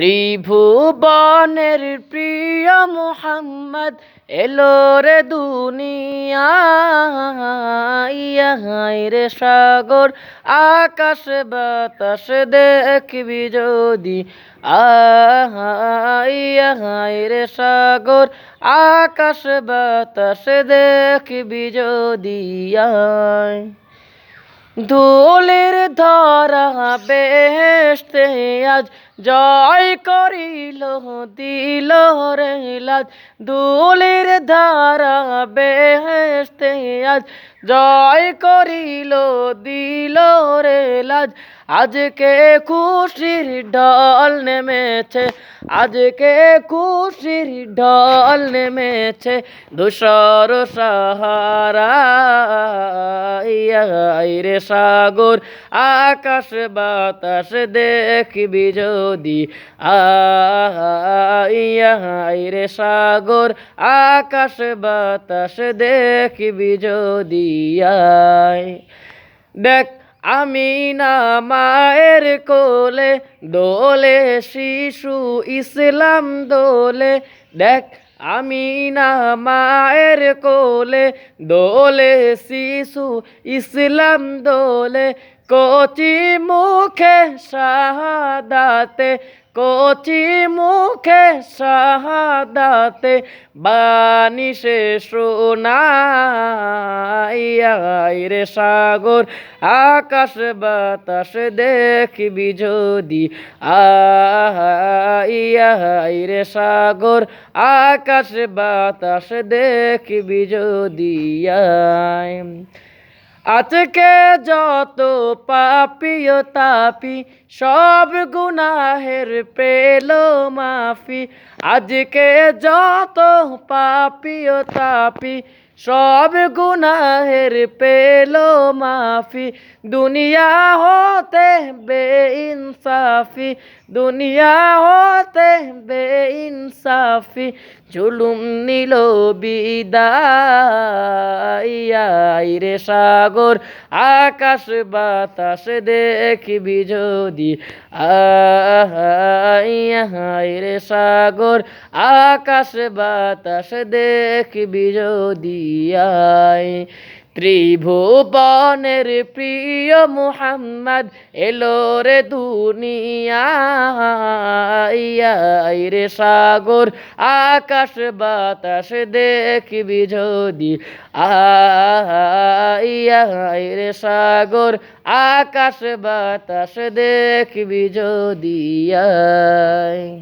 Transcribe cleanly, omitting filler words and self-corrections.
ত্রিভুবনের প্রিয় মুহাম্মদ এলো রে দুনিয়ায় রে সাগর আকাশ বাতাস দেখবি যদি রে সাগর আকাশ বাতাস দেখবি যদি ধুলির ধরা বেহেশতে আজ জয় করিল দিল রে লাজ ধুলির ধারা বেহেশতে আজ জয় করিল দিল রে লাজ আজকে খুশির ঢল নেমেছে আজকে খুশির ঢল নেমেছে ধূসর সাহারা রে সাগর আকাশ বাতাস দেখবি যদি রে সাগর আকাশ বাতাস দেখবি যদি দেখ আমি না মায়ের কোলে দোলে শিশু ইসলাম দোলে দেখ আমি না মায়ের কোলে দোলে শিশু ইসলাম দোলে কচি মুখে শাহাদাতে কচি মুখে শাহাদাতে বাণী সে শোনাই রে সাগর আকাশ বাতাস দেখবি যদি রে সাগর আকাশ বাতাস দেখবি যদি আজকে যত পাপী ও তাপি সব গুনাহের পেল মাফি আজকে যত পাপী ও তাপি সব গুনাহের পেল মাফি দুনিয়া হতে বেইনসাফি দুনিয়া হতে বেইনসাফি জুলুম নিল বিদায় রে সাগর আকাশ বাতাস দেখবি যদি রে সাগর আকাশ বাতাস দেখবি যদি ত্রিভুবনের প্রিয় মুহাম্মদ এলো রে দুনিয়ায় রে সাগর আকাশ বাতাস দেখবি যদি রে সাগর আকাশ বাতাস দেখবি যদি